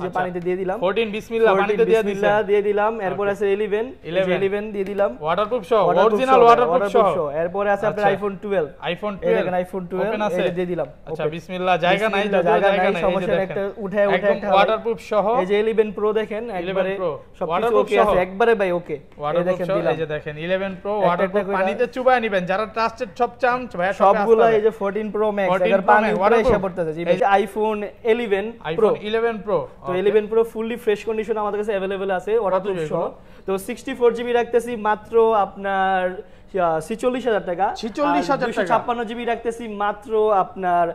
যে পানিতে দিয়ে দিলাম 14 বিসমিল্লাহ পানিতে দিয়ে দিলাম দিয়ে দিলাম এরপর আছে 11 দিয়ে দিলাম ওয়াটারপ্রুফ সহ অরিজিনাল ওয়াটারপ্রুফ সহ এরপর আছে আপনার আইফোন 12 এই দেখেন আইফোন 12 এটা দিয়ে দিলাম আচ্ছা বিসমিল্লাহ জায়গা নাই নাই সমস্যা একটা উঠায় একটা ওয়াটারপ্রুফ সহ এই যে 11 প্রো দেখেন একবারে সবকিছু ওকে আছে একবারে ভাই ওকে এই দেখেন দিলাম এই যে দেখেন 11 প্রো ওয়াটারপ্রুফ পানিতে চুবায় নেবেন যারা ট্রাস্টেড সব চান ভাই সবগুলো এই যে 14 প্রো ম্যাক্স এর পানি উপরে এসে পড়তেছে জি ভাই আইফোন 11 প্রো 11 প্রো তো 11 প্রো ফুললি ফ্রেশ কন্ডিশন আমাদের কাছে अवेलेबल আছে ওয়াটারপ্রুফ সহ তো 64 জিবি রাখতেছি মাত্র আপনার 46000 টাকা 256 জিবি রাখতেছি মাত্র আপনার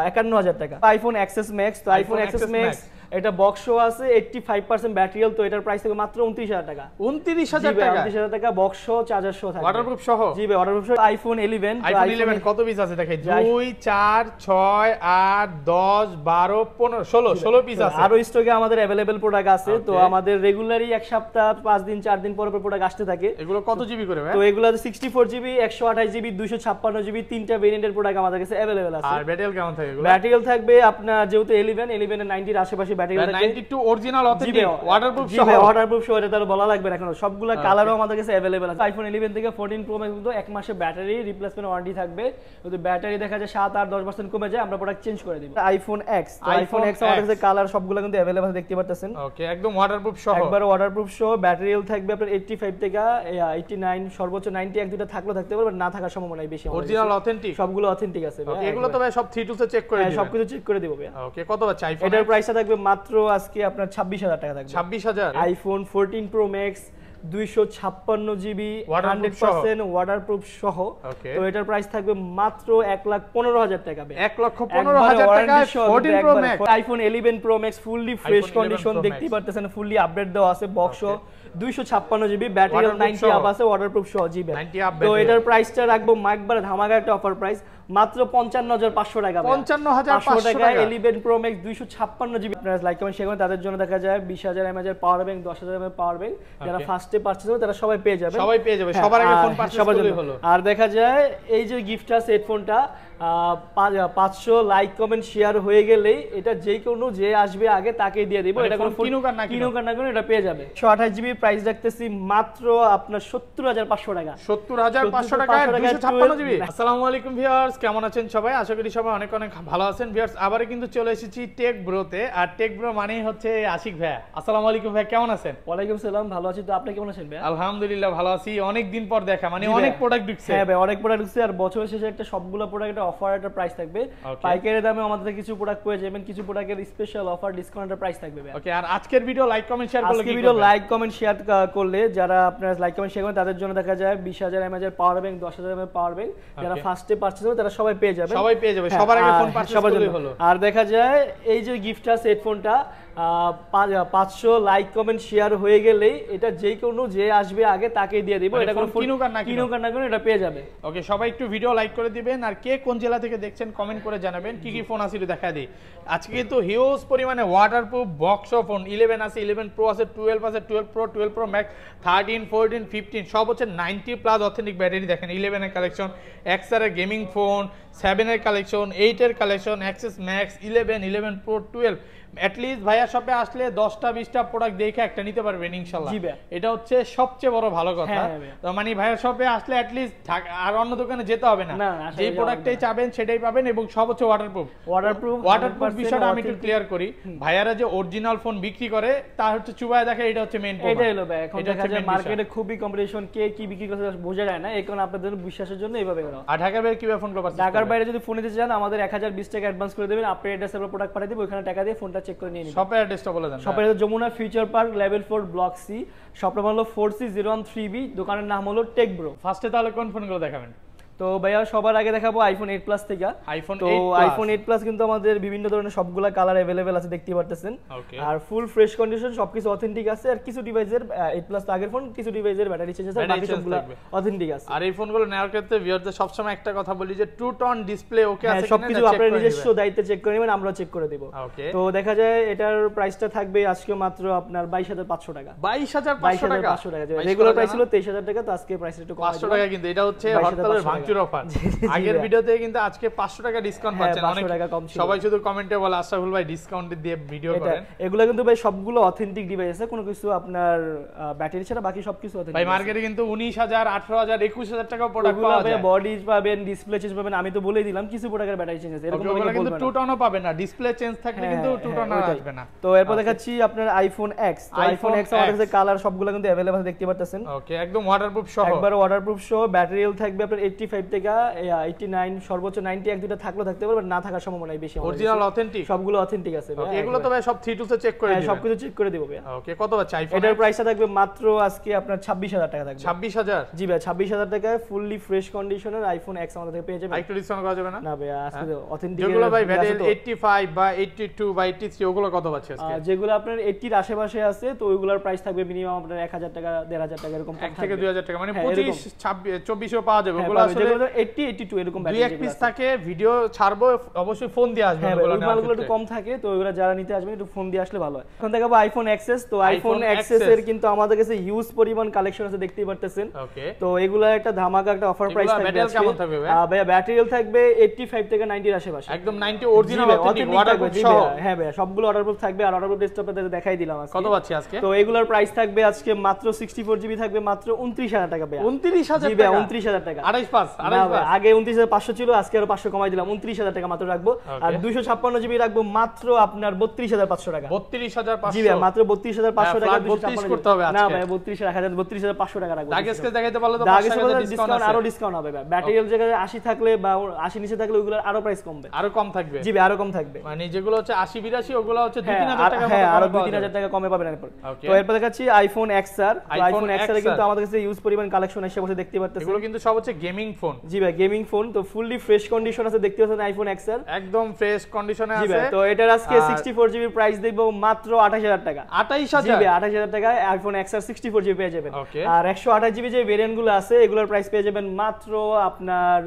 51000 টাকা আইফোন এক্সএস ম্যাক্স তো আইফোন এক্সএস ম্যাক্স এটা বক্সও আছে 85% ব্যাটারি হেলথ তো এটার প্রাইস থেকে মাত্র 29000 টাকা 29000 টাকা বক্স সহ চার্জার সহ থাকে ওয়াটারপ্রুফ সহ জি ভাই ওয়াটারপ্রুফ সহ আইফোন 11 কত পিস আছে দেখাই 2 4 6 8 10 12 15 16 পিস আছে আরো স্টকে আমাদের अवेलेबल প্রোডাক্ট আছে তো আমাদের রেগুলারই এক সপ্তাহ 5 দিন 4 দিন পর পর প্রোডাক্ট আসতে থাকে এগুলো কত জিবি করে ভাই তো এগুলো 64 জিবি 128 জিবি 256 জিবি তিনটা ভেরিয়েন্টের প্রোডাক্ট আমাদের কাছে अवेलेबल আছে আর ব্যাটারি কেমন থাকে এগুলো ব্যাটারি থাকবে আপনার যেহেতু 11 এর 90 এর আশেপাশে ব্যাটারি থাকে 92 অরিজিনাল অথেন্টিক ওয়াটারপ্রুফ সহ ওয়াটারপ্রুফ সহ এটা তো বলা লাগবে না এখন সবগুলা কালারও আমাদের কাছে अवेलेबल আছে আইফোন 11 থেকে 14 প্রো ম্যাক্স পর্যন্ত এক মাসে ব্যাটারি রিপ্লেসমেন্ট ওয়ারেন্টি থাকবে যদি ব্যাটারি দেখা যায় 7 8 10% কমে যায় আমরা প্রোডাক্ট চেঞ্জ করে দিব আইফোন এক্স আমাদের কাছে কালার সবগুলা কিন্তু अवेलेबल দেখতে পাচ্ছেন ওকে একদম ওয়াটারপ্রুফ সহ একবার ওয়াটারপ্রুফ সহ ব্যাটারি হেলথ থাকবে আপনার 85 থেকে 89 সর্বোচ্চ 90 এক দুটো থাকলেও থাকতে পারবে না থাকার সম্ভাবনা নাই বেশি অরিজিনাল অথেন্টিক সবগুলো অথেন্টিক আছে ওকে এগুলো তো ভাই সব 3 টুলসে চেক করে দিবেন সবকিছু চেক করে দেব ভাই ওকে কত বাচ্চা আইফোন এটার প্রাইসটা থাকবে মাত্র আজকে আপনার 26000 টাকা থাকবে 26000 iPhone 14 pro max 256 GB 100% waterproof সহ তো এটার প্রাইস থাকবে মাত্র 1,15,000 টাকা 1,15,000 টাকা 14 pro max iPhone 11 pro max fully fresh condition দেখতেই পারতেছেন ফুললি আপডেট দেওয়া আছে বক্স 256 জিবি ব্যাটারি 90 আপ আছে ওয়াটারপ্রুফ সহ জিবি তো এটার প্রাইসটা রাখবো একবারে ধামাকা একটা অফার প্রাইস মাত্র 55500 টাকা 55500 টাকা 11 প্রো ম্যাক্স 256 জিবি আপনারা লাইক কমেন্ট শেয়ার করুন তাদের জন্য দেখা যায় 20000 mAh power bank 10000 mAh power bank যারা ফার্স্টে পারচেজ করবে তারা সবাই পেয়ে যাবে সবার আগে ফোন পারচেজ করলেই হলো আর দেখা যায় এই যে গিফটটা হেডফোনটা 500 লাইক কমেন্ট শেয়ার হয়ে গেলেই এটা যে কোনো যে আসবে আগে তাকে দিয়ে দিব এটা কোনো কিনুকার না কোনো এটা পেয়ে যাবে 128 জিবি প্রাইস রাখতেছি মাত্র আপনার 70500 টাকা 70500 টাকা 256 জিবি আসসালামু আলাইকুম ভিউয়ার্স কেমন আছেন সবাই আশা করি সবাই অনেক অনেক ভালো আছেন ভিউয়ার্স আবারো কিন্তু চলে এসেছি টেক ব্রোতে আর টেক ব্রো মানেই হচ্ছে আশিক ভাই আসসালামু আলাইকুম ভাই কেমন আছেন ওয়ালাইকুম সালাম ভালো আছি তো আপনি কেমন আছেন ভাই আলহামদুলিল্লাহ ভালো আছি অনেক দিন পর দেখা মানে অনেক প্রোডাক্ট ঢুকছে হ্যাঁ ভাই অনেক প্রোডাক্ট ঢুকছে আর বছরের শেষে একটা সবগুলো প্রোডাক্টের অফার একটা প্রাইস থাকবে পাইকারি দামে আমাদের কিছু প্রোডাক্ট পেয়ে যাবেন কিছু প্রোডাক্টের স্পেশাল অফার ডিসকাউন্টের প্রাইস থাকবে ভাই ওকে আর আজকের ভিডিও লাইক কমেন্ট শেয়ার করলে আজকের ভিডিও লাইক কমেন্ট শেয়ার করলে যারা আপনারা লাইক কমেন্ট শেয়ার করেন তাদের জন্য দেখা যায় 20000 mAh power bank 10000 mAh power bank যারা ফার্স্টে পারচেজ করবে তারা সবাই পেয়ে যাবে সবার আগে ফোন পারচেজ করলেই হলো আর দেখা যায় এই যে গিফটটা হেডফোনটা 500 লাইক কমেন্ট শেয়ার হয়ে গেলেই এটা যে কোনো যে আসবে আগে তাকে দিয়ে দিব এটা কোনো কিনুকার না কোনো এটা পেয়ে যাবে ওকে সবাই একটু ভিডিও লাইক করে দিবেন আর কে কোন জেলা থেকে দেখছেন কমেন্ট করে জানাবেন কি কি ফোন আছে একটু দেখা দিই আজকে কিন্তু হিউজ পরিমাণে ওয়াটারপ্রুফ বক্স ফোন 11 আছে 11 প্রো আছে 12 আছে 12 প্রো ম্যাক্স 13 14 15 সব হচ্ছে 90 প্লাস অথেন্টিক ব্যাটারি দেখেন 11 এর কালেকশন এক্স এর গেমিং ফোন 7 এর কালেকশন 8 এর collection XS max 11 pro 12 at least ভাইয়া শপে আসলে 10টা 20টা প্রোডাক্ট দেখে একটা নিতে পারবেন ইনশাআল্লাহ এটা হচ্ছে সবচেয়ে বড় ভালো কথা তো মানে ভাইয়া শপে আসলে এটলিস্ট আর অন্য দোকানে যেতে হবে না যে প্রোডাক্টটাই চাবেন সেটাই পাবেন এবং সব হচ্ছে ওয়াটারপ্রুফ বিষয়টা আমি একটু ক্লিয়ার করি ভাইয়ারা যে অরিজিনাল ফোন বিক্রি করে তা হচ্ছে চুবায় দেখে এটা হচ্ছে মেইন এটাই হলো ভাই এখন দেখা যায় মার্কেটে খুবই কম্পিটিশন কে কি বিক্রি করছে বোঝা যায় না এই কারণে আপনাদের বিশ্বাসের জন্য এইভাবে করা আর ঢাকার বাইরে কিভাবে ফোন করবেন ঢাকার বাইরে যদি ফোন নিতে চান আমাদের 1020 টাকা অ্যাডভান্স করে দেবেন আপনি অ্যাড্রেসে আমরা প্রোডাক্ট পাঠিয়ে দেব ওখানে টাকা দিয়ে ফোনটা চেক করে নিয়ে নিন শপের অ্যাড্রেসটা বলে দেন শপের Jamuna future park level 4 block C shop number হলো 4C013B দোকানের নাম হলো টেক ব্রো ফার্স্টে তাহলে কোন ফোনগুলো দেখাবেন তো ভাইয়া সবার আগে দেখাবো আইফোন 8 প্লাস থেকে আইফোন 8 প্লাস কিন্তু আমাদের বিভিন্ন ধরনের সবগুলা কালার अवेलेबल আছে দেখতে পারতেছেন আর ফুল ফ্রেশ কন্ডিশন সবকিছু অথেন্টিক আছে আর কিছু ডিভাইসের 8 প্লাস আগের ফোন কিছু ডিভাইসের ব্যাটারি চেঞ্জ আছে বাকি সবগুলা অথেন্টিক আছে আর এই ফোনগুলো নেওয়ার ক্ষেত্রে ভিউয়ারদের সব সময় একটা কথা বলি যে টু টোন ডিসপ্লে ওকে আছে কিনা সবকিছু আপনার নিজস্ব দায়িত্বে চেক করে নেবেন আমরা চেক করে দেব তো দেখা যায় এটার প্রাইসটা থাকবে আজকে মাত্র আপনার 22500 টাকা 22500 টাকা রেগুলার প্রাইস ছিল 23000 টাকা তো আজকে প্রাইস একটু কম 500 টাকা কিন্তু এটা হচ্ছে হরতালের ভাঙ প্রচুর অফার। আগের ভিডিওতে কিন্তু আজকে 500 টাকা ডিসকাউন্ট পাচ্ছেন, অনেক সবাই শুধু কমেন্টে বলে আশরাফুল ভাই ডিসকাউন্ট দিয়ে ভিডিও করেন। এগুলো কিন্তু ভাই সবগুলো অথেন্টিক ডিভাইস আছে, কোনো কিছু আপনার ব্যাটারি ছাড়া বাকি সবকিছু অথেন্টিক। ভাই মার্কেটে কিন্তু 19000 18000 21000 টাকা প্রোডাক্ট পাওয়া যায়, বডি পাবেন, ডিসপ্লে চেঞ্জ পাবেন, আমি তো বলেই দিলাম কিছু প্রোডাক্টের ব্যাটারি চেঞ্জ আছে, এরকম ভাবে কিন্তু 2 টনও পাবেন না, ডিসপ্লে চেঞ্জ থাকলে কিন্তু 2 টন আসবে না। তো এরপর দেখাচ্ছি আপনার আইফোন এক্স। আইফোন এক্স আমাদের কাছে কালার সবগুলো কিন্তু अवेलेबल দেখতে পাচ্ছেন। ওকে, একদম ওয়াটারপ্রুফ সহ, একবার ওয়াটারপ্রুফ সহ, ব্যাটারি হেলথ থাকবে আপনার 85 থেকে 89, সর্বোচ্চ 90 এক দুটো থাকলেও থাকতে পারবে, না থাকার সম্ভাবনা বেশি। অরিজিনাল অথেন্টিক সবগুলো অথেন্টিক আছে ভাই। এগুলো তো ভাই সব 3 টুলসে চেক করে দিবেন, সবকিছু চেক করে দেব ভাই। ওকে, কত বাচ্চা আইফোন? এটার প্রাইসটা থাকবে মাত্র আজকে আপনার 26000 টাকা থাকবে। 26000? জি ভাই, 26000 টাকায় ফুললি ফ্রেশ কন্ডিশনের আইফোন এক্স আমাদের থেকে পেয়ে যাবেন। একটু ডিসকাউন্ট করা যাবে না? না ভাই, আজকে অথেন্টিক যেগুলো ভাই ভ্যারিয়েন্ট 85 বা 82 বা 83 ওগুলো কত বাচ্চা আজকে? যেগুলো আপনার 80 এর আশেপাশে আছে, তো ওইগুলোর প্রাইস থাকবে মিনিমাম আপনার 1000 টাকা 1500 টাকা এরকম, 1 থেকে 2000 টাকা, মানে 25 26 24 পাওয়া যাবে। ওগুলো আসলে 80 82 এরকম ব্যাটারি। দুই এক পিস থাকে, ভিডিও ছাড়বো অবশ্যই ফোন দিয়ে আসবে। ওগুলো মালগুলো একটু কম থাকে, তো ওগুলো যারা নিতে আসবেন একটু ফোন দিয়ে আসলে ভালো হয়। এখন দেখাবো আইফোন এক্সএস। তো আইফোন এক্সএস এর কিন্তু আমাদের কাছে হিউজ পরিমাণ কালেকশন আছে, দেখতেই পারতেছেন। ওকে, তো এগুলা একটা ধামাকা একটা অফার প্রাইস থাকবে। ব্যাটারি কেমন থাকবে ভাই? ভাই ব্যাটারি হেলথ থাকবে 85 থেকে 90 এর আশেপাশে, একদম 90 অরিজিনাল অথেন্টিক ওয়াটারপ্রুফ সহ। হ্যাঁ ভাই, সবগুলো ওয়াটারপ্রুফ থাকবে। আর ওয়াটারপ্রুফ ডেস্কটপে দেখাই দিলাম আজকে। কত পাচ্ছি আজকে? তো এগুলোর প্রাইস থাকবে আজকে মাত্র 64 জিবি থাকবে মাত্র 29000 টাকা ভাই। 29000 টাকা? 29000 টাকা। 285 আগে 29500 ছিল, আজকে আরো 500 কমাই দিলাম, 29000 টাকা মাত্র রাখবো। আর 256 জিবি রাখবো মাত্র আপনার 32500 টাকা। 32500? জি ভাই, মাত্র 32500 টাকা। 256 করতে হবে আজকে। না ভাই, 32 রাখা যাবে, 32500 টাকা রাখবো। দাগেসকে দেখাইতে পারলে তো 500 টাকা ডিসকাউন্ট আছে, আরো ডিসকাউন্ট হবে ভাই। ব্যাটারি হেলথ জায়গায় 80 থাকলে বা 80 নিচে থাকলে ওগুলোর আরো প্রাইস কমবে, আরো কম থাকবে। জি ভাই, আরো কম থাকবে। মানে যেগুলো হচ্ছে 80 82 ওগুলো হচ্ছে 2-3000 টাকা, হ্যাঁ আরো 2-3000 টাকা কমে পাবেন এরপর। তো এরপর দেখাচ্ছি আইফোন এক্সআর। আইফোন এক্সআর কিন্তু আমাদের কাছে ইউজ পরিমাণ কালেকশন এসে বসে দেখতে পাচ্ছেন। এগুলো কিন্তু সব হচ্ছে গেমিং ফোন। জি ভাই, গেমিং ফোন। তো ফুললি ফ্রেশ কন্ডিশন আছে, দেখতে পাচ্ছেন আইফোন এক্সআর একদম ফ্রেশ কন্ডিশনে আছে। জি ভাই, তো এটার আজকে 64 জিবি প্রাইস দেখবো মাত্র 28000 টাকা। 28000? জি ভাই, 28000 টাকায় আইফোন এক্সআর 64 জিবি পেয়ে যাবেন। আর 128 জিবি যে ভেরিয়েন্ট গুলো আছে এগুলোর প্রাইস পেয়ে যাবেন মাত্র আপনার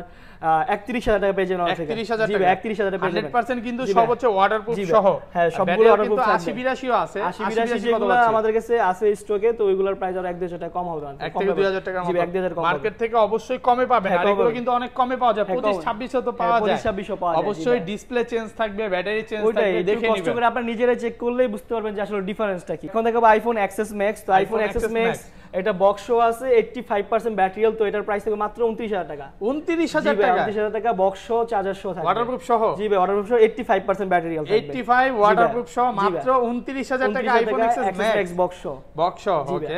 31000 টাকা পেয়ে যাবেন। 31000 জি ভাই, 31000 টাকা পেয়ে যাবেন। 100% কিন্তু সব হচ্ছে ওয়াটারপ্রুফ সহ। হ্যাঁ, সবগুলো ওয়াটারপ্রুফ আছে। 80 82 আছে। 80 82 যেগুলো আমাদের কাছে আছে স্টকে, তো ওইগুলোর প্রাইস আর 1-2 টাকা কম হবে না, 1 থেকে 2000 টাকার মতো। জি ভাই, 1-2000 কম। মার্কেট থেকে অবশ্যই কমে পাবেন। আর এগুলো কিন্তু অনেক কমে পাওয়া যায়, 25-2600 তো পাওয়া যায়। 25-2600 পাওয়া যায়। অবশ্যই ডিসপ্লে চেঞ্জ থাকবে, ব্যাটারি চেঞ্জ থাকবে, দেখে নিবেন। কষ্ট করে আপনারা নিজেরাই চেক করলেই বুঝতে পারবেন যে আসলে ডিফারেন্সটা কি। এখন দেখাবো আইফোন এক্সএস ম্যাক্স। তো আইফোন এক্সএস ম্যাক্স এটা বক্সও আছে, 85% ব্যাটারি হেলথ। তো এটার প্রাইস থেকে মাত্র 29000 টাকা। 29000 টাকা? 29000 টাকা বক্স সহ, চার্জার সহ থাকবে, ওয়াটারপ্রুফ সহ। জি ভাই, ওয়াটারপ্রুফ সহ 85% ব্যাটারি হেলথ থাকবে। 85 ওয়াটারপ্রুফ সহ মাত্র 29000 টাকা আইফোন এক্সএস ম্যাক্স বক্স সহ। বক্স সহ, ওকে।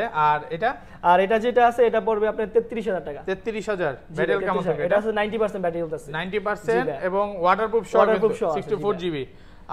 আর এটা যেটা আছে এটা পড়বে আপনার 33000 টাকা। 33000? ব্যাটারি কেমন থাকে? এটা আছে 90% ব্যাটারি হেলথ আছে, 90% এবং ওয়াটারপ্রুফ সহ 64 জিবি।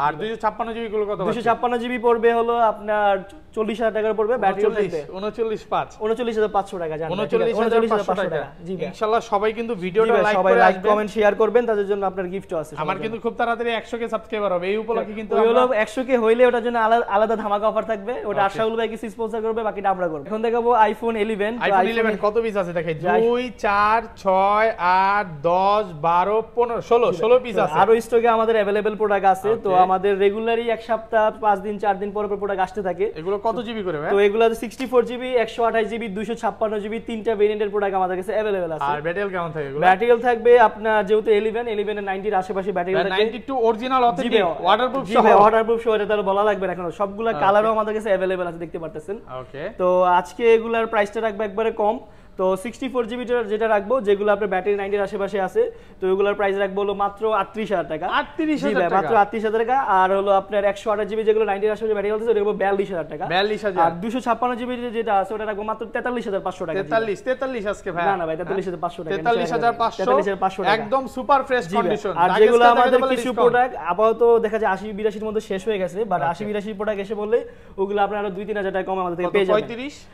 আর 256 জিবি গুলো কত? 256 জিবি পড়বে হলো আপনার 40000 টাকা পড়বে। ব্যাটারি থাকবে 39500 টাকা। জানেন 39500 টাকা। জি ভাই, ইনশাআল্লাহ সবাই কিন্তু ভিডিওটা লাইক করে লাইক কমেন্ট শেয়ার করবেন, তাদের জন্য আপনার গিফটও আছে। আমার কিন্তু খুব তাড়াতাড়ি 100 কে সাবস্ক্রাইবার হবে, এই উপলক্ষে কিন্তু হলো 100 কে হইলে ওটার জন্য আলাদা ধামাকা অফার থাকবে। ওটা আশাউল ভাই কিছু স্পন্সর করবে, বাকিটা আমরা করব। এখন দেখাবো আইফোন 11। আইফোন 11 কত পিস আছে দেখাই? 2 4 6 8 10 12 15 16 পিস আছে। আরো স্টকে আমাদের अवेलेबल প্রোডাক্ট আছে। তো আমাদের রেগুলারই এক সপ্তাহ 5 দিন 4 দিন পর প্রোডাক্ট আসতে থাকে। এগুলো কত জিবি করে ভাই? তো এগুলো 64 জিবি, 128 জিবি, 256 জিবি, তিনটা ভেরিয়েন্টের প্রোডাক্ট আমাদের কাছে अवेलेबल আছে। আর ব্যাটারি কেমন থাকে এগুলো? ব্যাটারি থাকবে আপনার যেহেতু 11 এর 90 এর আশেপাশে ব্যাটারি থাকে। 92 অরিজিনাল অথেন্টিক ওয়াটারপ্রুফ সহ। ওয়াটারপ্রুফ সহ, এটা তো বলা লাগবে না এখন। সবগুলা কালারও আমাদের কাছে अवेलेबल আছে, দেখতে পারতেছেন। ওকে, তো আজকে এগুলার প্রাইসটা রাখবে একবারে কম। তো 64 জিবি যেটা রাখবো, যেগুলো আপনার ব্যাটারি 90 এর আশেপাশে আছে, তো ওইগুলোর প্রাইস রাখবো হলো মাত্র 38000 টাকা। 38000 টাকা? মাত্র 38000 টাকা। আর হলো আপনার 128 জিবি যেগুলো 90 এর আশেপাশে ব্যাটারি আছে, ওটা রাখবো 42000 টাকা। 42000। আর 256 জিবি যেটা আছে ওটা রাখবো মাত্র 43500 টাকা। 43 আজকে ভাই? না না ভাই, 43500 টাকা। 43500 একদম সুপার ফ্রেশ কন্ডিশন। আর যেগুলো আমাদের কিছু প্রোডাক্ট আপাতত দেখা যায় 80 82 এর মধ্যে শেষ হয়ে গেছে, বাট 80 82 প্রোডাক্ট এসে বললে ওগুলো আপনারা আরো 2-3000 টাকা কম আমাদের থেকে পেয়ে যাবেন।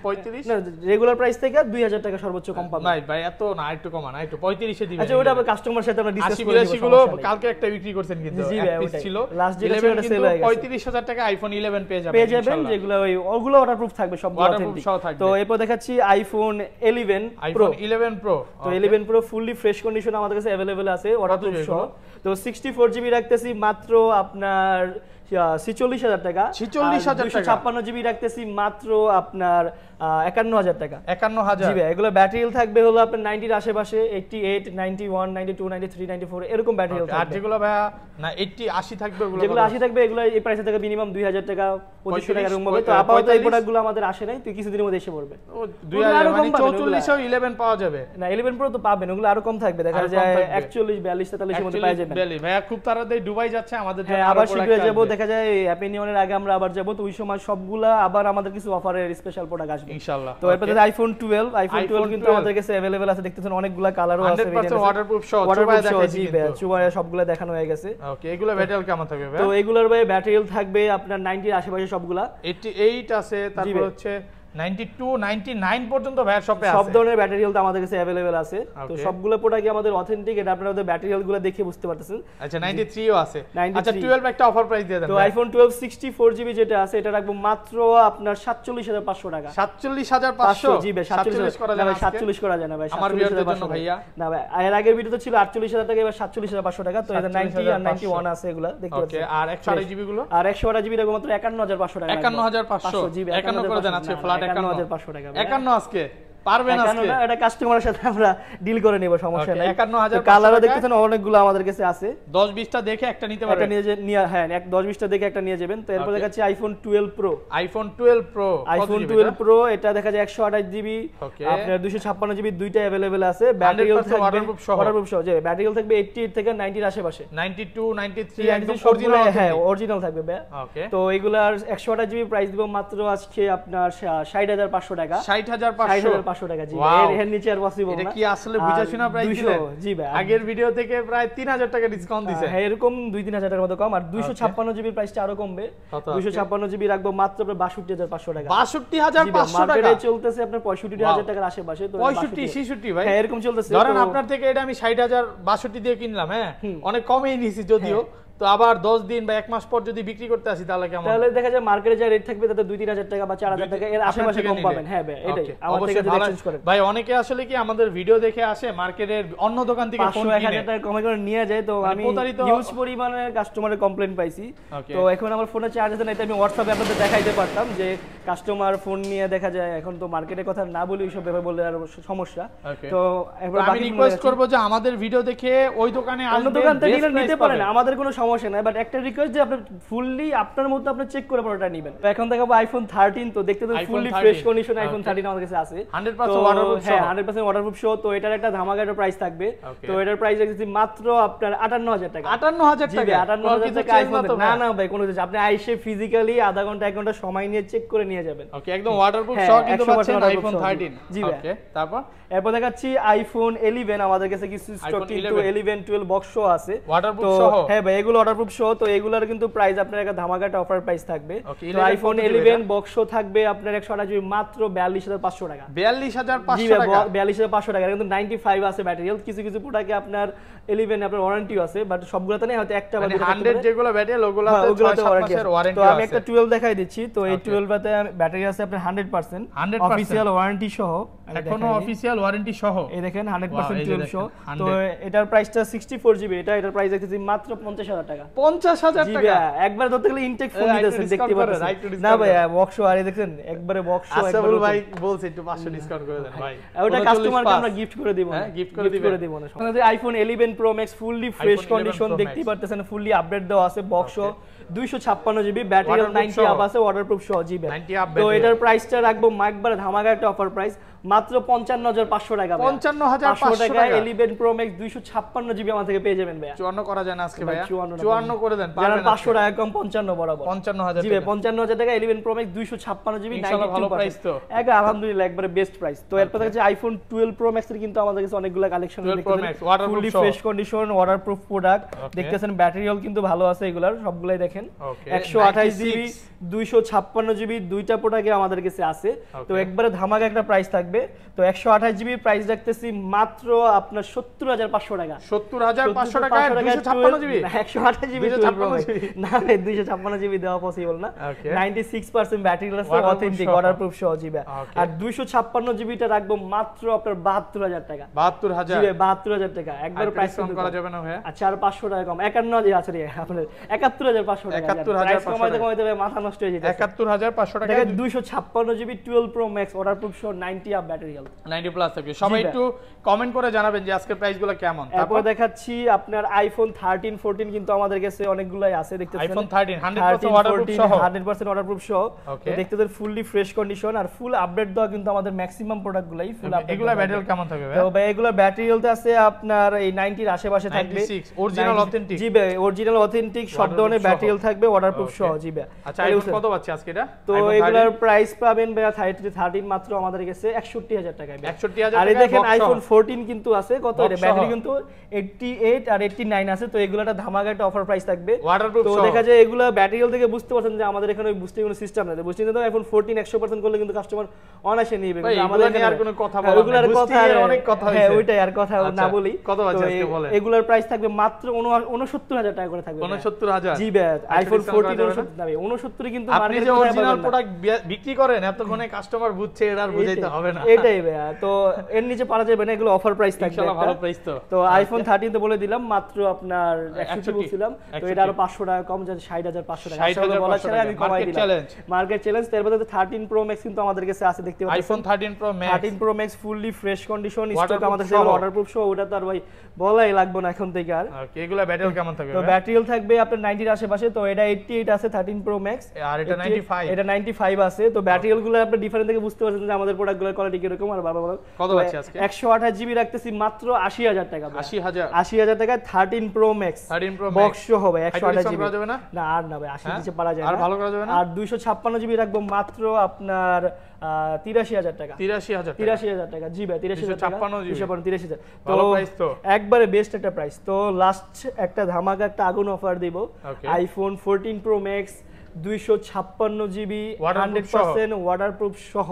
35 না, রেগুলার প্রাইস থেকে 2000 টাকা সর্বোচ্চ কম পাবেন। ভাই এত না, একটু কমা না, একটু 35 এ দিবেন। আচ্ছা, ওটা আমরা কাস্টমার সাথে আমরা ডিসকাস করে নিব। 80 গুলো কালকে একটা বিক্রি করছেন কিন্তু এক পিস ছিল, লাস্ট যেটা ছিল এটা সেল হয়ে গেছে। 35000 টাকা আইফোন 11 পেয়ে যাবেন ইনশাআল্লাহ। যেগুলো ওগুলো ওয়াটারপ্রুফ থাকবে, সবগুলো অথেন্টিক। তো এরপর দেখাচ্ছি আইফোন 11 প্রো। 11 প্রো। তো 11 প্রো ফুললি ফ্রেশ কন্ডিশন আমাদের কাছে अवेलेबल আছে, ওয়াটারপ্রুফ সহ। তো 64 জিবি রাখতেছি মাত্র আপনার 46,000 টাকা। 46,000 টাকা। 256 জিবি রাখতেছি মাত্র আপনার 51,000 টাকা। 51,000 জি ভাই, এগুলো ব্যাটারি হেলথ থাকবে হলো আপনার 90 এর আশেপাশে, 88, 91, 92, 93, 94 এরকম ব্যাটারি হেলথ আর থাকবে। যেগুলো ভাইয়া না 80 80 থাকবে ওগুলো যেগুলো 80 থাকবে এগুলো এই প্রাইসে থেকে মিনিমাম 2000 টাকা 2500 টাকা এরকম হবে। তো আপাতত এই প্রোডাক্টগুলো আমাদের আসে নাই, তো কিছুদিনের মধ্যে এসে পড়বে। 2000 মানে 44 11 পাওয়া যাবে না 11 প্রো তো পাবেন, ওগুলো আরো কম থাকবে, দেখা যায় 41 42 43 এর মধ্যে পেয়ে যাবেন। ভাইয়া খুব তাড়াতাড়ি দুবাই যাচ্ছে আমাদের জন্য, হ্যাঁ আবার শীঘ্রই যাব, দেখা যায় অ্যাপেনিয়নের আগে আমরা আবার যাব, তো ওই সময় সবগুলা আবার আমাদের কিছু অফারের স্পেশাল প্রোডাক্ট আসবে ইনশাআল্লাহ। তো এরপর আইফোন 12 কিন্তু আমাদের কাছে अवेलेबल আছে, দেখতেছেন অনেকগুলা কালারও আছে, 100% ওয়াটারপ্রুফ সহ চুবাই দেখাচ্ছি কিন্তু চুবাই সবগুলা দেখানো হয়ে গেছে। ওকে, এগুলো ব্যাটারি কেমন থাকবে ভাই? তো এগুলোর ভাই ব্যাটারি হেলথ থাকবে আপনার 90 এর আশেপাশে সবগুলা, 88 আছে, তারপর হচ্ছে 92 99 পর্যন্ত ভাইয়ের শপে আছে। সব ধরনের ব্যাটারি হেলথ আমাদের কাছে अवेलेबल আছে। তো সবগুলো প্রোডাক্ট আমাদের অথেন্টিক, এটা আপনারা ব্যাটারি হেলথগুলো দেখে বুঝতে পারতেছেন। আচ্ছা 93 ও আছে। আচ্ছা 12 একটা অফার প্রাইস দিয়ে দেন। তো আইফোন 12 64 জিবি যেটা আছে এটা রাখবো মাত্র আপনার 47,500 টাকা। 47,500 জি ভাই, 47 করা যায় না, 47 করা যায় না ভাই, আমার ভিউয়ারদের জন্য ভাইয়া। না ভাই, এর আগের ভিডিওতে ছিল 48,000 টাকা, এবার 47,500 টাকা। তো এটা 90 আর 91 আছে, এগুলা দেখতে পাচ্ছেন। ওকে, আর 128 জিবি গুলো? আর 128 জিবি রাখবো মাত্র 51,500 টাকা। 51,500 জি ভাই, 51 করে দেন আজকে ফ্ল্যাট 51,500 টাকা। 51 আজকে পারবেন আজকে? এটা কাস্টমারের সাথে আমরা ডিল করে নেব, সমস্যা নাই। 51,500 কালারও দেখতেছেন অনেকগুলো আমাদের কাছে আছে, 10 20টা দেখে একটা নিতে পারবেন। একটা নিয়ে হ্যাঁ 10 20টা দেখে একটা নিয়ে যাবেন। তো এরপর দেখাচ্ছি iPhone 12 pro. IPhone 12 pro, iPhone 12 pro এটা দেখা যায় 128 জিবি, আপনার 256 জিবি, দুইটা अवेलेबल আছে। ব্যাটারি হেলথ থাকবে ওয়াটারপ্রুফ সহ, যে ব্যাটারি হেলথ থাকবে 88 থেকে 90 এর আশেপাশে, 92 93 একদম অরিজিনাল। হ্যাঁ অরিজিনাল থাকবে ভাই। ওকে, তো এগুলার 128 জিবি প্রাইস দিব মাত্র আজকে আপনার 60,500 টাকা। 60,500 টাকা। জি এর নিচে আর পসিবল না। এটা কি আসলে বুঝা শোনা প্রাইস দিলেন? জি ভাই, আগের ভিডিও থেকে প্রায় 3000 টাকা ডিসকাউন্ট দিছে। হ্যাঁ এরকম 2-3 হাজার টাকার মতো কম। আর 256 জিবির প্রাইসটা আরো কমবে, 256 জিবি রাখবো মাত্র 62,500 টাকা। 62,500 টাকা মার্কেটে চলতেছে আপনার 65,000 টাকার আশেপাশে। তো 65 66 ভাই, হ্যাঁ এরকম চলতেছে। ধরেন আপনার থেকে এটা আমি 60,062 দিয়ে কিনলাম, হ্যাঁ অনেক কমেই নিছি যদিও, তো আবার 10 দিন বা 1 মাস পর যদি বিক্রি করতে আসি তাহলে কেমন? তাহলে দেখা যায় মার্কেটে যা রেট থাকবে তাতে 2-3 হাজার টাকা বা 4,000 টাকা এর আশেপাশে কম পাবেন। হ্যাঁ ভাই এটাই আমার থেকে যদি এক্সচেঞ্জ করেন। ভাই অনেকে আসলে কি আমাদের ভিডিও দেখে আসে, মার্কেটের অন্য দোকান থেকে ফোন কিনে 500-1000 টাকা কমে করে নিয়ে যায়। তো আমি হিউজ পরিমাণে কাস্টমারের কমপ্লেইন পাইছি। তো এখন আমার ফোনে চার্জ আছে না, এটা আমি হোয়াটসঅ্যাপে আপনাদের দেখাইতে পারতাম যে কাস্টমার ফোন নিয়ে দেখা যায় এখন তো মার্কেটের কথা না বলি, ওইসব ব্যাপারে বললে আর সমস্যা। তো আমি রিকোয়েস্ট করব যে আমাদের ভিডিও দেখে ওই দোকানে আসবেন, অন্য দোকান থেকে নিতে পারেন, আমাদের কোনো সমস্যা নাই, বাট একটা রিকোয়েস্ট যে আপনি ফুললি আপনার মতো আপনি চেক করে পড়াটা নেবেন। তো এখন দেখাবো আইফোন 13। তো দেখতে তো ফুললি ফ্রেশ কন্ডিশন আইফোন 13 আমাদের কাছে আছে, 100% ওয়াটারপ্রুফ। হ্যাঁ 100% ওয়াটারপ্রুফ সহ। তো এটার একটা ধামাকা প্রাইস থাকবে। তো এটার প্রাইস রেখেছি মাত্র আপনার 58,000 টাকা। 58,000 টাকা? 58,000 টাকা আইফোন না না ভাই, কোনো কিছু আপনি আইসে ফিজিক্যালি আধা ঘন্টা 1 ঘন্টা সময় নিয়ে চেক করে নিয়ে যাবেন। ওকে, একদম ওয়াটারপ্রুফ সহ কিন্তু পাচ্ছেন আইফোন 13। জি ভাই। ওকে, তারপর এরপর দেখাচ্ছি আইফোন 11। আমাদের কাছে কিছু স্টক কিন্তু 11 12 বক্স সহ আছে, ওয়াটারপ্রুফ সহ। হ্যাঁ ভাই এগুলো ওয়াটারপ্রুফ সহ। তো এগুলোর কিন্তু প্রাইস আপনার একটা ধামাকাটা অফার প্রাইস থাকবে। তো আইফোন 11 বক্স থাকবে আপনার 128 জিবি মাত্র 42,500 টাকা। 42,500 টাকা? 42,500 টাকা। কিন্তু 95 আছে ব্যাটারি হেলথ, কিছু কিছু প্রোডাক্টে আপনার 11 আপনার ওয়ারেন্টিও আছে, বাট সবগুলোতে নেই, হয়তো একটা বা দুটো 100 যেগুলো ব্যাটারি ওগুলোতে 6-7 মাসের ওয়ারেন্টি আছে। তো আমি একটা 12 দেখাই দিচ্ছি। তো এই 12 তে ব্যাটারি আছে আপনার 100% অফিশিয়াল ওয়ারেন্টি সহ, এখনো অফিশিয়াল ওয়ারেন্টি সহ। এই দেখেন 100% 12 সহ। তো এটার প্রাইসটা 64 জিবি, এটার প্রাইস দেখতেছি মাত্র 50,000 টাকা। 50,000 টাকা? একবার ধরতে গেলে ইনটেক ফোন দিতেছেন, দেখতে পাচ্ছেন না ভাই বক্স আর এই দেখেন একবারে বক্স। আসল ভাই বলছে একটু 500 ডিসকাউন্ট করে দেন ভাই। ওটা কাস্টমারকে আমরা গিফট করে দিব। হ্যাঁ গিফট করে দিব না। আমাদের iPhone 11 pro max fully fresh condition দেখতেই পারতেছেন, ফুললি আপডেট দেওয়া আছে, বক্স 256 জিবি, ব্যাটারি 90 আপ আছে, ওয়াটারপ্রুফ সহ জিবি। তো এটার প্রাইসটা রাখবো একবারে ধামাকা একটা অফার প্রাইস মাত্র 55,500 টাকা। 55,500 টাকা 11 প্রো ম্যাক্স 256 জিবি আমার থেকে পেয়ে যাবেন ভাই। 54 করা যায় না আজকে ভাই? 54 করে দেন, পারবেন 500 টাকা কম 55 বরাবর। 55,000 জি ভাই 55,000 টাকা 11 প্রো ম্যাক্স 256 জিবি, ইনশাআল্লাহ ভালো প্রাইস তো। আলহামদুলিল্লাহ একবারে বেস্ট প্রাইস। তো এরপর আছে আইফোন 12 প্রো ম্যাক্স এর কিন্তু আমাদের কাছে অনেকগুলো কালেকশন দেখতেছেন, fully fresh condition waterproof product দেখতেছেন, ব্যাটারি হেলথ কিন্তু ভালো আছে, এগুলার সবগুলাই দেখেন 128 জিবি 256 জিবি দুইটা প্রোডাক্টে আমাদের কাছে আছে। তো একবারে ধামাকা একটা প্রাইস থাকবে তো 128 জিবি প্রাইস রাখতেছি মাত্র আপনার 70,500 টাকা। 70,500 টাকায় 256 জিবি? 128 জিবি না ভাই, 256 জিবি দেওয়া পসিবল না। 96% ব্যাটারি লাইফ অথেন্টিক ওয়াটারপ্রুফ সহ জিবি। আর 256 জিবিটা রাখবো মাত্র আপনার 72,000 টাকা। 72,000 জিবি 72,000 টাকা একবার প্রাইস কম করা যাবে না ভাই? আচ্ছা আর 500 টাকা কম, 51 আছে রে আপনার 71,500 টাকা। 71,500 কমাইতে কমাইতে মাথা নষ্ট হয়ে যেতে। 71,500 টাকা 256 জিবি 12 প্রো ম্যাক্স ওয়াটারপ্রুফ সহ 90 আপ ব্যাটারি হেলথ 90 প্লাস থাকবে। সবাই একটু কমেন্ট করে জানাবেন যে আজকের প্রাইসগুলো কেমন। তারপর দেখাচ্ছি আপনার আইফোন 13 14 কিন্তু আমাদের কাছে অনেকগুলাই আছে দেখতেছেন। আইফোন 13 100% ওয়াটারপ্রুফ সহ 100% ওয়াটারপ্রুফ সহ দেখতেছেন ফুললি ফ্রেশ কন্ডিশন আর ফুল আপডেট দেওয়া কিন্তু আমাদের ম্যাক্সিমাম প্রোডাক্টগুলাই ফুল আপডেট। এগুলা ব্যাটারি কেমন থাকবে ভাই? তো ভাই এগুলা ব্যাটারি হেলথ আছে আপনার এই 90 এর আশেপাশে থাকবে। 96 অরিজিনাল অথেন্টিক। জি ভাই অরিজিনাল অথেন্টিক সব ধরনের ব্যাটারি হেলথ থাকবে ওয়াটারপ্রুফ সহ। জি ভাই আচ্ছা আইফোন কত পাচ্ছি আজকে এটা? তো এগুলার প্রাইস পাবেন ভাই 13 মাত্র আমাদের কাছে 61,000 টাকায়। 61,000 আর এই দেখেন আইফোন 14 কিন্তু আছে কত এর ব্যাটারি কিন্তু 88 আর 89 আছে। তো এগুলাটা ধামাকা একটা অফার প্রাইস থাকবে ওয়াটারপ্রুফ তো সহ। দেখা যায় এগুলা ব্যাটারি হেলথ থেকে বুঝতে পারছেন যে আমাদের এখানে ওই বুস্টিং কোনো সিস্টেম নাই। বুস্টিং তো আইফোন 14 100% করলে কিন্তু কাস্টমার অনায়াসে নিবে। কিন্তু আমাদের এখানে আর কোনো কথা বলা এগুলার কথা অনেক কথা হইছে। হ্যাঁ ওইটাই আর কথা না বলি। কত আছে আজকে বলেন? এগুলার প্রাইস থাকবে মাত্র 69,000 টাকা করে থাকবে। 69,000 জি ভাই আইফোন 14 69 কিন্তু আপনি যে অরিজিনাল প্রোডাক্ট বিক্রি করেন এতক্ষণে কাস্টমার বুঝছে এর আর বুঝাইতে হবে না। এটাই ভাই। তো এর নিচে পারা যাবে না, এগুলো অফার প্রাইস থাকবে। ইনশাআল্লাহ ভালো প্রাইস তো। তো আইফোন 13 তো বলে দিলাম মাত্র আপনার 61 বলছিলাম। তো এটা আরো 500 টাকা কম, যাচ্ছে 60,500 টাকা। আসলে বলা ছিল আমি কমাই দিলাম। Market challenge. এর মধ্যে 13 প্রো ম্যাক্স কিন্তু আমাদের কাছে আছে দেখতে পাচ্ছেন। IPhone 13 pro max 13 pro max fully fresh condition stock আমাদের কাছে ওয়াটারপ্রুফ সহ। ওটা তো আর ভাই বলাই লাগবে না এখন থেকে আর। ওকে এগুলা ব্যাটারি কেমন থাকবে? তো ব্যাটারি হেলথ থাকবে আপনার 90 এর আশেপাশে। তো এটা 88 আছে 13 প্রো ম্যাক্স আর এটা 95। এটা 95 আছে। তো ব্যাটারি হেলথগুলো আপনি ডিফারেন্ট থেকে বুঝতে পারছেন যে আমাদের প্রোডাক্টগুলোর কোয়ালিটি কি রকম। আর বাবা কত আছে আজকে? 128 জিবি রাখতেছি মাত্র 80,000 টাকা। 80,000 টাকা 13 প্রো ম্যাক্স 13 প্রো বক্স সহ হবে 128 জিবি। করা যাবে না? না আর না ভাই 80 নিচে পারা যায় না। আর ভালো করা যাবে না? আর 256 জিবি রাখবো মাত্র আপনার 83,000 টাকা। 83,000 টাকা। জি ভাই 83,000 টাকা। 83,000 ভালো প্রাইস তো। একবারে বেস্ট একটা প্রাইস। তো লাস্ট একটা ধামাকা একটা আগুন অফার দিব। IPhone 14 pro max 256 GB 100% waterproof সহ।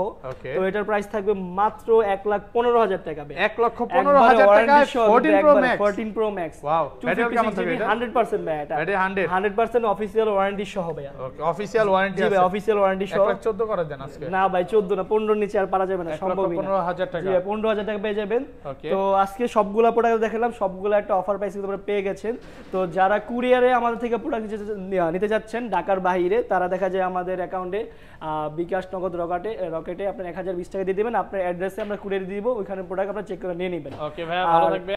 তো এটার প্রাইস থাকবে মাত্র 1,15,000 টাকা। 1,15,000 টাকায় 14 pro max 14 pro max wow battery কেমন থাকবে এটা? 100% ভাই এটা 100% অফিশিয়াল ওয়ারেন্টি সহ ভাই। ওকে অফিশিয়াল ওয়ারেন্টি আছে? জি ভাই অফিশিয়াল ওয়ারেন্টি সহ। 1,14 করে দেন আজকে। না ভাই 14 না 15 নিচে আর পারা যাবে না, সম্ভব না। 15,000 টাকা। জি 15,000 টাকা পেয়ে যাবেন। তো আজকে সবগুলা প্রোডাক্ট দেখালাম, সবগুলা একটা অফার প্রাইসে তোমরা পেয়ে গেছেন। তো যারা কুরিয়ারে আমাদের থেকে প্রোডাক্ট নিতে যাচ্ছেন ঢাকার বাইরে, তারা দেখা যায় আমাদের অ্যাকাউন্টে বিকাশ নগদ রকেটে আপনার 1020 টাকা দিয়ে দিবেন। আপনার অ্যাড্রেসে আমরা কুরিয়ার দিয়ে দিব, ওইখানে প্রোডাক্ট আপনারা চেক করে নিয়ে নেবেন। ওকে ভাই ভালো থাকবেন।